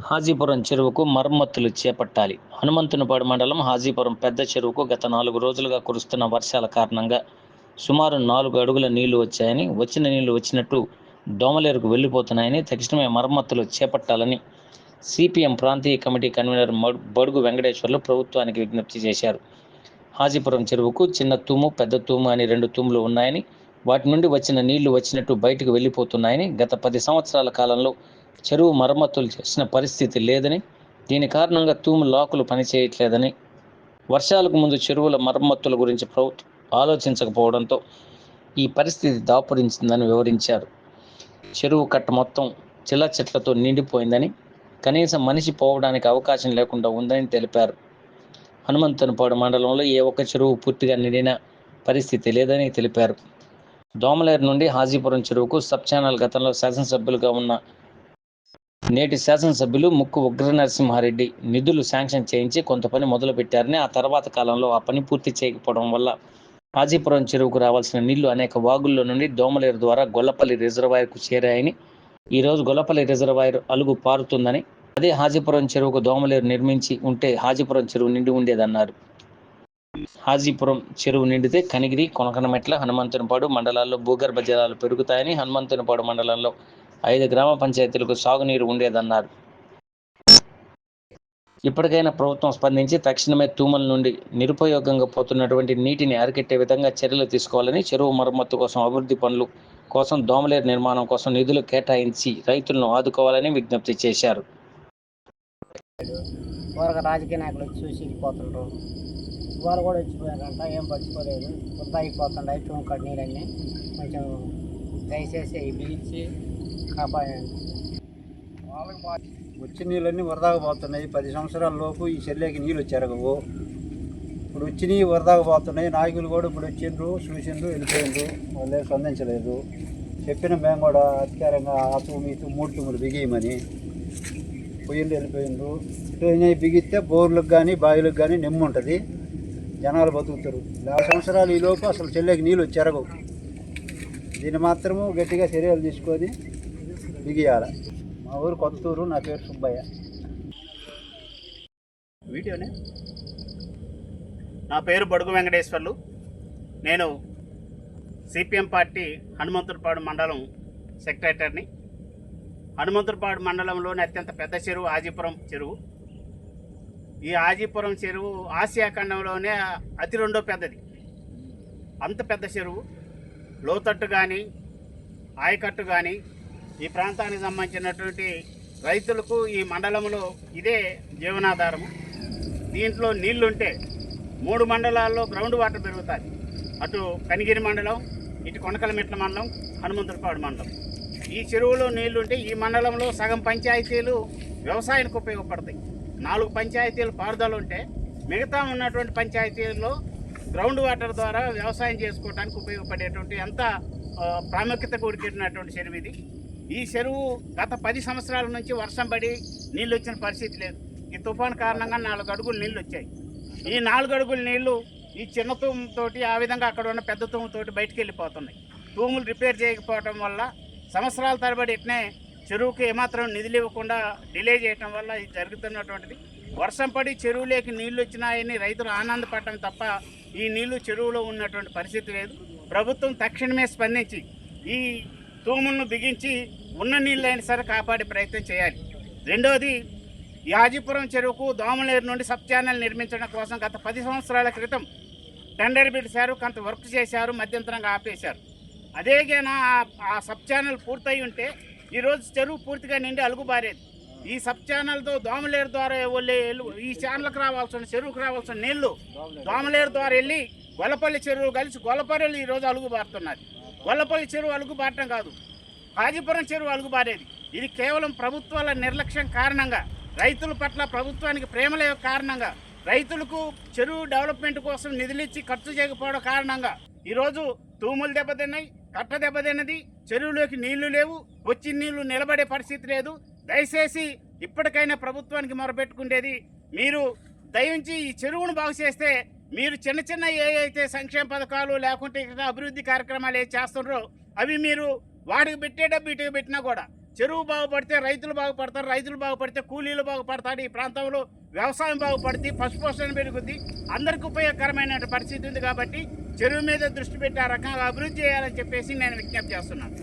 హాజీపురం చెరువుకు మరమ్మతులు చేపట్టాలి. హనుమంతునిపాడు మండలం హాజీపురం పెద్ద చెరువుకు గత 4 రోజులుగా కురుస్తున్న వర్షాల కారణంగా సుమారు 4 అడుగుల నీళ్లు వచ్చాయని, వచ్చిన నీళ్లు వచ్చినట్టు దోమలేరుకు వెళ్లిపోతున్నాయని, తక్షణమే మరమ్మతులు చేపట్టాలని సిపిఎం ప్రాంతీయ కమిటీ కన్వీనర్ బడుగు వెంకటేశ్వర్లు ప్రభుత్వానికి విజ్ఞప్తి చేశారు. హాజీపురం చెరువుకు చిన్న తూము, పెద్ద తూము అని 2 తూములు ఉన్నాయని, వాటి నుండి వచ్చిన నీళ్లు వచ్చినట్టు బయటకు వెళ్లిపోతున్నాయని, గత 10 సంవత్సరాల కాలంలో చెరువు మరమ్మతులు చేసిన పరిస్థితి లేదని, దీని కారణంగా తూము లాకులు పనిచేయట్లేదని, వర్షాలకు ముందు చెరువుల మరమ్మతుల గురించి ప్రభుత్వం ఆలోచించకపోవడంతో ఈ పరిస్థితి దాపురించిందని వివరించారు. చెరువు కట్ట మొత్తం చిల్ల చెట్లతో నిండిపోయిందని, కనీసం మనిషి పోవడానికి అవకాశం లేకుండా ఉందని తెలిపారు. హనుమంతునిపాడు మండలంలో ఏ ఒక్క చెరువు పూర్తిగా నిండిన పరిస్థితి లేదని తెలిపారు. దోమలేరు నుండి హాజీపురం చెరువుకు సబ్ ఛానల్ గతంలో శాసనసభ్యులుగా ఉన్న నేటి శాసనసభ్యులు ముక్కు ఉగ్రనరసింహారెడ్డి నిధులు శాంక్షన్ చేయించి కొంత పని మొదలుపెట్టారని, ఆ తర్వాత కాలంలో ఆ పని పూర్తి చేయకపోవడం వల్ల హాజీపురం చెరువుకు రావాల్సిన నీళ్లు అనేక వాగుల్లో నుండి దోమలేరు ద్వారా గొల్లపల్లి రిజర్వాయర్కు చేరాయని, ఈరోజు గొల్లపల్లి రిజర్వాయర్ అలుగు పారుతుందని, అదే హాజీపురం చెరువుకు దోమలేరు నిర్మించి ఉంటే హాజీపురం చెరువు నిండి ఉండేదన్నారు. హాజీపురం చెరువు నిండితే కనిగిరి, కొనకనమెట్ల, హనుమంతునిపాడు మండలాల్లో భూగర్భ జలాలు పెరుగుతాయని, హనుమంతునిపాడు మండలంలో 5 గ్రామ పంచాయతీలకు సాగునీరు ఉండేదన్నారు. ఇప్పటికైనా ప్రభుత్వం స్పందించి తక్షణమే తూముల నుండి నిరుపయోగంగా పోతున్నటువంటి నీటిని అరికట్టే విధంగా చర్యలు తీసుకోవాలని, చెరువు మరమ్మతు కోసం, అభివృద్ధి పనులు కోసం, దోమలేరు నిర్మాణం కోసం నిధులు కేటాయించి రైతులను ఆదుకోవాలని విజ్ఞప్తి చేశారు. రాజకీయ నాయకులు వచ్చి చూసి వెళ్ళిపోతుండ్రు. వాళ్ళు కూడా వచ్చిపోయారంట, ఏం పట్టుకోలేదు. కొత్త అయిపోతుండే తూముకట్టు నీళ్ళన్నీ కొంచెం దయచేసి బిగించి కాపాడండి. వచ్చే నీళ్ళన్నీ వరదాగా పోతున్నాయి. 10 సంవత్సరాల లోపు ఈ చెల్లేకి నీళ్ళు వచ్చారు. ఇప్పుడు వచ్చినవి వరదాగా పోతున్నాయి. నాయకులు కూడా ఇప్పుడు వచ్చిండ్రు, చూసిండ్రు, వెళ్ళిపోయిండ్రు. వాళ్ళే స్పందించలేదు. చెప్పిన మేము కూడా అధికారంగా ఆ తూము 3 తూములు బిగియమని పొయ్యిలు వెళ్ళిపోయిండ్రు. ఇటు బిగిస్తే బోర్లకు కానీ బావిలకు కానీ నిమ్ము ఉంటుంది, జనాలు బతుకుతారు. 4 సంవత్సరాలు ఈ లోపు అసలు చెల్లేకి నీళ్ళు వచ్చారు. దీన్ని మాత్రము గట్టిగా చర్యలు తీసుకొని బిగియాలి. మా ఊరు కొత్తూరు. నా పేరు సుబ్బయ్య. వీడియోనే. నా పేరు బడుగు వెంకటేశ్వర్లు. నేను సిపిఎం పార్టీ హనుమంతునిపాడు మండలం సెక్రటరీని. హనుమంతునిపాడు మండలంలోని అత్యంత పెద్ద చెరువు హాజీపురం చెరువు. ఈ హాజీపురం చెరువు ఆసియా ఖండంలోనే అతి 2వ పెద్దది. అంత పెద్ద చెరువు. లోతట్టు కానీ ఆయకట్టు కానీ ఈ ప్రాంతానికి సంబంధించినటువంటి రైతులకు ఈ మండలంలో ఇదే జీవనాధారము. దీంట్లో నీళ్లుంటే 3 మండలాల్లో గ్రౌండ్ వాటర్ పెరుగుతుంది. అటు కనిగిరి మండలం, ఇటు కొనకలమెట్ల మండలం, హనుమంతునిపాడు మండలం. ఈ చెరువులో నీళ్లుంటే ఈ మండలంలో సగం పంచాయతీలు వ్యవసాయానికి ఉపయోగపడతాయి. 4 పంచాయతీలు పారుదల ఉంటే మిగతా ఉన్నటువంటి పంచాయతీల్లో గ్రౌండ్ వాటర్ ద్వారా వ్యవసాయం చేసుకోవడానికి ఉపయోగపడేటువంటి అంత ప్రాముఖ్యత కూడినటువంటి చెరువు ఇది. ఈ చెరువు గత 10 సంవత్సరాల నుంచి వర్షం పడి నీళ్ళు వచ్చిన పరిస్థితి లేదు. ఈ తుఫాను కారణంగా 4 అడుగుల నీళ్ళు వచ్చాయి. ఈ 4 అడుగుల నీళ్లు ఈ చిన్న తూముతోటి, ఆ విధంగా అక్కడ ఉన్న పెద్ద తూముతోటి బయటికి వెళ్ళిపోతున్నాయి. తూములు రిపేర్ చేయకపోవడం వల్ల సంవత్సరాల తరబడి ఇట్నే చెరువుకి ఏమాత్రం నిధులు ఇవ్వకుండా డిలే చేయడం వల్ల ఇది జరుగుతున్నటువంటిది. వర్షం పడి చెరువులోకి నీళ్లు వచ్చినాయని రైతులు ఆనందపడటం తప్ప ఈ నీళ్లు చెరువులో ఉన్నటువంటి పరిస్థితి లేదు. ప్రభుత్వం తక్షణమే స్పందించి ఈ తూములను బిగించి ఉన్న నీళ్ళైనా సరే కాపాడే ప్రయత్నం చేయాలి. రెండవది, ఈ హాజీపురం చెరువుకు దోమలేరు నుండి సబ్ ఛానల్ నిర్మించడం కోసం గత 10 సంవత్సరాల క్రితం టెండర్ పెట్టారు, కొంత వర్క్ చేశారు, మధ్యంతరంగా ఆపేశారు. అదేగానా ఆ సబ్ ఛానల్ పూర్తయి ఉంటే ఈరోజు చెరువు పూర్తిగా నిండి అలుగుబారేది. ఈ సబ్ ఛానల్తో దోమలేరు ద్వారా ఈ ఛానల్కి రావాల్సిన, చెరువుకు రావాల్సిన నీళ్లు దోమలేరు ద్వారా వెళ్ళి గొల్లపల్లి చెరువు కలిసి గొల్లపల్లి ఈరోజు అలుగుబారుతున్నది. గొల్లపల్లి చెరువు అలుగుబారటం కాదు, హాజీపురం చెరువు అలుగుబారేది. ఇది కేవలం ప్రభుత్వాల నిర్లక్ష్యం కారణంగా, రైతుల పట్ల ప్రభుత్వానికి ప్రేమల కారణంగా, రైతులకు చెరువు డెవలప్మెంట్ కోసం నిధులిచ్చి ఖర్చు చేయకపోవడం కారణంగా ఈరోజు తూములు దెబ్బతిన్నాయి, కట్ట దెబ్బతిన్నది, చెరువులోకి నీళ్లు లేవు, వచ్చి నీళ్లు నిలబడే పరిస్థితి లేదు. దయచేసి ఇప్పటికైనా ప్రభుత్వానికి మొరపెట్టుకునేది, మీరు దయించి ఈ చెరువును బాగు చేస్తే మీరు చిన్న చిన్న ఏవైతే సంక్షేమ పథకాలు లేకుంటే అభివృద్ధి కార్యక్రమాలు ఏం చేస్తున్నారో అవి మీరు వాటికి పెట్టే డబ్బు ఇటుకు పెట్టినా కూడా చెరువు బాగుపడితే రైతులు బాగుపడతారు, రైతులు బాగుపడితే కూలీలు బాగుపడతారు, ఈ ప్రాంతంలో వ్యవసాయం బాగుపడితే పశుపోషణ పెరుగుద్ది, అందరికి ఉపయోగకరమైన పరిస్థితి ఉంది. కాబట్టి చెరువు మీద దృష్టి పెట్టి ఆ రకంగా అభివృద్ధి చేయాలని చెప్పేసి నేను విజ్ఞప్తి చేస్తున్నాను.